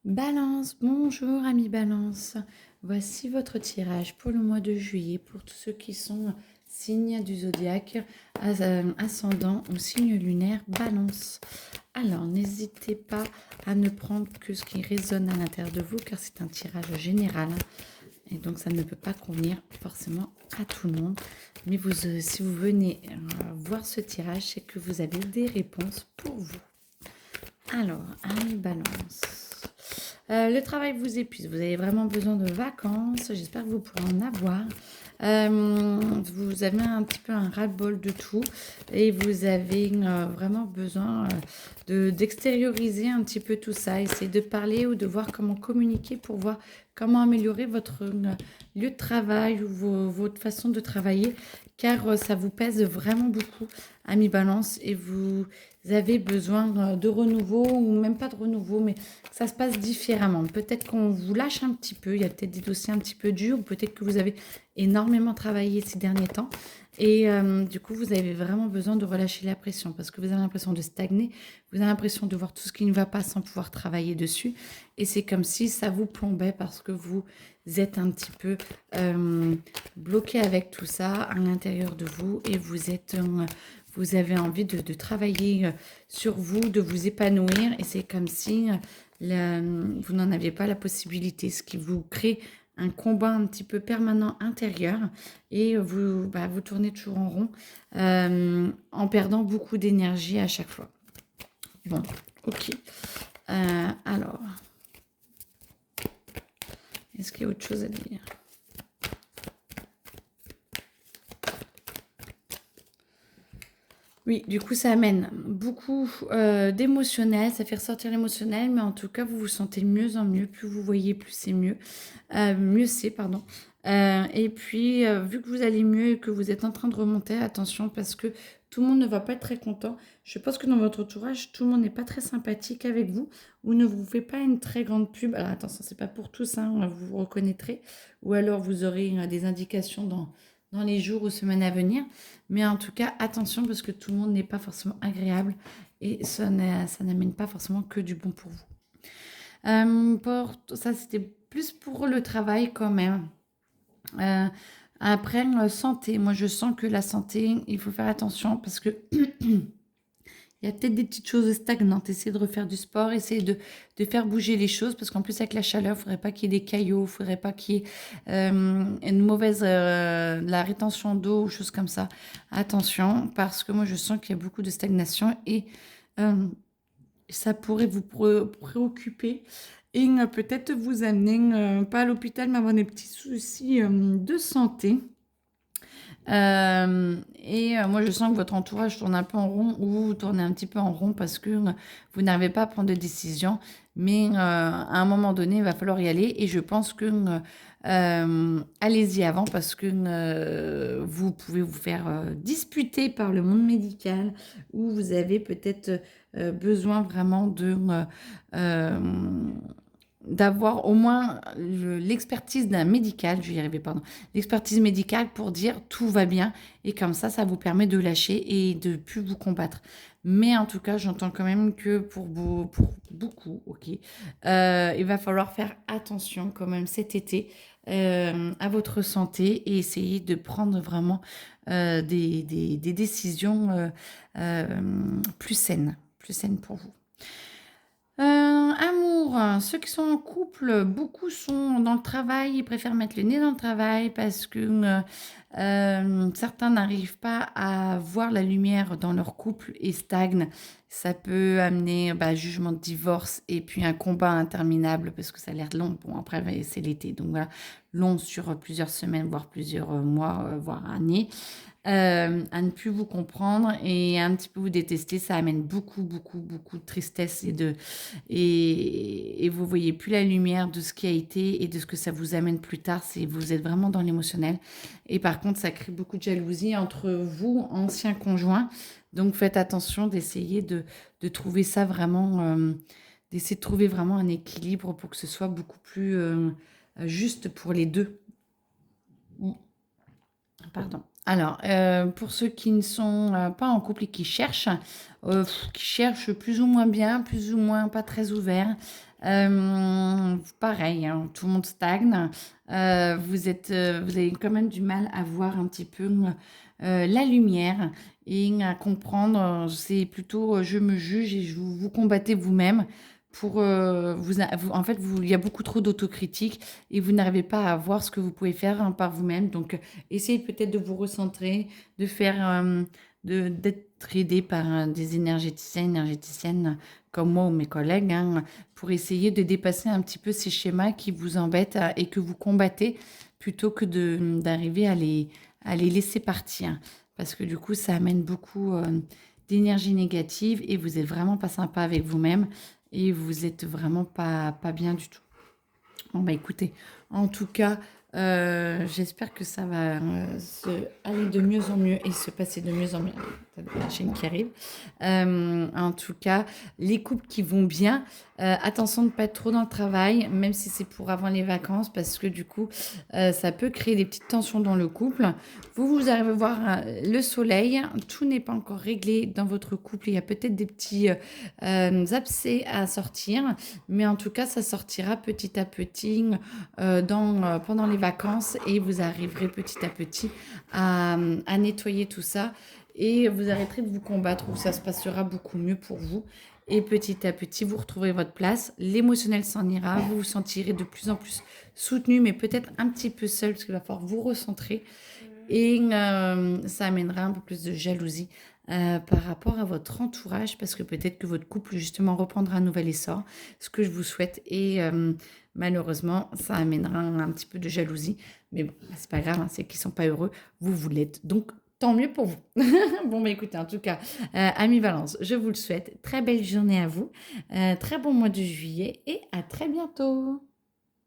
Balance, bonjour amis Balance. Voici votre tirage pour le mois de juillet pour tous ceux qui sont signes du zodiaque, ascendant ou signe lunaire Balance. Alors n'hésitez pas à ne prendre que ce qui résonne à l'intérieur de vous car c'est un tirage général, et donc ça ne peut pas convenir forcément à tout le monde. Mais si vous venez voir ce tirage, c'est que vous avez des réponses pour vous. Alors, amis Balance. Le travail vous épuise, vous avez vraiment besoin de vacances, j'espère que vous pourrez en avoir. Vous avez un petit peu un ras-le-bol de tout et vous avez vraiment besoin d'extérioriser un petit peu tout ça, essayer de parler ou de voir comment communiquer pour voir comment améliorer votre lieu de travail ou votre façon de travailler, car ça vous pèse vraiment beaucoup, ami Balance, et vous avez besoin de renouveau ou même pas de renouveau, mais ça se passe différemment. Peut-être qu'on vous lâche un petit peu, il y a peut-être des dossiers un petit peu durs, ou peut-être que vous avez énormément travaillé ces derniers temps. Et du coup, vous avez vraiment besoin de relâcher la pression parce que vous avez l'impression de stagner, vous avez l'impression de voir tout ce qui ne va pas sans pouvoir travailler dessus. Et c'est comme si ça vous plombait parce que vous êtes un petit peu bloqué avec tout ça à l'intérieur de vous et vous avez envie de travailler sur vous, de vous épanouir. Et c'est comme si vous n'en aviez pas la possibilité, ce qui vous crée un combat un petit peu permanent intérieur et vous tournez toujours en rond en perdant beaucoup d'énergie à chaque fois. Bon, ok. Alors, est-ce qu'il y a autre chose à dire? Oui, du coup, ça amène beaucoup d'émotionnel, ça fait ressortir l'émotionnel, mais en tout cas, vous vous sentez de mieux en mieux. Plus vous voyez, plus c'est mieux. Mieux c'est, pardon. Et puis, vu que vous allez mieux et que vous êtes en train de remonter, attention, parce que tout le monde ne va pas être très content. Je pense que dans votre entourage, tout le monde n'est pas très sympathique avec vous ou ne vous fait pas une très grande pub. Alors, attention, c'est pas pour tous, hein, vous vous reconnaîtrez. Ou alors, vous aurez des indications dans les jours ou semaines à venir. Mais en tout cas, attention parce que tout le monde n'est pas forcément agréable et ça n'amène pas forcément que du bon pour vous. Ça, c'était plus pour le travail quand même. Euh, Après, santé. Moi, je sens que la santé, il faut faire attention parce que il y a peut-être des petites choses stagnantes. Essayez de refaire du sport, essayez de faire bouger les choses parce qu'en plus, avec la chaleur, il ne faudrait pas qu'il y ait des caillots, il ne faudrait pas qu'il y ait une mauvaise la rétention d'eau ou choses comme ça. Attention, parce que moi, je sens qu'il y a beaucoup de stagnation et euh, ça pourrait vous préoccuper et peut-être vous amener, pas à l'hôpital, mais avoir des petits soucis de santé. Moi, je sens que votre entourage tourne un peu en rond ou vous tournez un petit peu en rond parce que vous n'arrivez pas à prendre de décision. Mais à un moment donné, il va falloir y aller. Et je pense que allez-y avant parce que vous pouvez vous faire disputer par le monde médical ou vous avez peut-être besoin vraiment euh, d'avoir au moins l'expertise d'un médical, je vais y arriver, pardon, l'expertise médicale pour dire tout va bien et comme ça vous permet de lâcher et de plus vous combattre. Mais en tout cas, j'entends quand même que pour beaucoup, ok, il va falloir faire attention quand même cet été à votre santé et essayer de prendre vraiment des décisions plus saines pour vous. Amour, ceux qui sont en couple, beaucoup sont dans le travail, ils préfèrent mettre le nez dans le travail parce que certains n'arrivent pas à voir la lumière dans leur couple et stagnent. Ça peut amener jugement de divorce et puis un combat interminable parce que ça a l'air long. Bon, après, c'est l'été, donc voilà, long sur plusieurs semaines, voire plusieurs mois, voire années à ne plus vous comprendre et un petit peu vous détester, ça amène beaucoup, beaucoup, beaucoup de tristesse et vous voyez plus la lumière de ce qui a été et de ce que ça vous amène plus tard. Vous êtes vraiment dans l'émotionnel. Et par contre, ça crée beaucoup de jalousie entre vous, anciens conjoints. Donc faites attention d'essayer de trouver ça vraiment, d'essayer de trouver vraiment un équilibre pour que ce soit beaucoup plus juste pour les deux. Pardon. Alors, pour ceux qui ne sont pas en couple et qui cherchent plus ou moins bien, plus ou moins pas très ouverts, Pareil, hein, tout le monde stagne. Vous avez quand même du mal à voir un petit peu la lumière et à comprendre. C'est plutôt je me juge et vous combattez vous-même pour en fait, il y a beaucoup trop d'autocritique et vous n'arrivez pas à voir ce que vous pouvez faire hein, par vous-même. Donc, essayez peut-être de vous recentrer, de faire, d'être aidé par des énergéticiens, énergéticiennes comme moi ou mes collègues, hein, pour essayer de dépasser un petit peu ces schémas qui vous embêtent et que vous combattez plutôt que d'arriver à les laisser partir. Parce que du coup, ça amène beaucoup d'énergie négative et vous êtes vraiment pas sympa avec vous-même et vous êtes vraiment pas bien du tout. Bon, bah écoutez, en tout cas, j'espère que ça va aller de mieux en mieux et se passer de mieux en mieux. T'as la chaîne qui arrive. En tout cas, les couples qui vont bien, attention de ne pas être trop dans le travail, même si c'est pour avant les vacances, parce que du coup, ça peut créer des petites tensions dans le couple. Vous arrivez à voir le soleil, tout n'est pas encore réglé dans votre couple. Il y a peut-être des petits abcès à sortir. Mais en tout cas, ça sortira petit à petit pendant les vacances et vous arriverez petit à petit à nettoyer tout ça et vous arrêterez de vous combattre où ça se passera beaucoup mieux pour vous. Et petit à petit, vous retrouverez votre place. L'émotionnel s'en ira. Vous vous sentirez de plus en plus soutenu, mais peut-être un petit peu seul parce qu'il va falloir vous recentrer. Et ça amènera un peu plus de jalousie par rapport à votre entourage, parce que peut-être que votre couple, justement, reprendra un nouvel essor, ce que je vous souhaite. Et malheureusement, ça amènera un petit peu de jalousie. Mais bon, c'est pas grave, hein, c'est qu'ils sont pas heureux. Vous l'êtes. Donc, tant mieux pour vous. Bon, bah écoutez, en tout cas, Amis Balance, je vous le souhaite. Très belle journée à vous. Très bon mois de juillet et à très bientôt.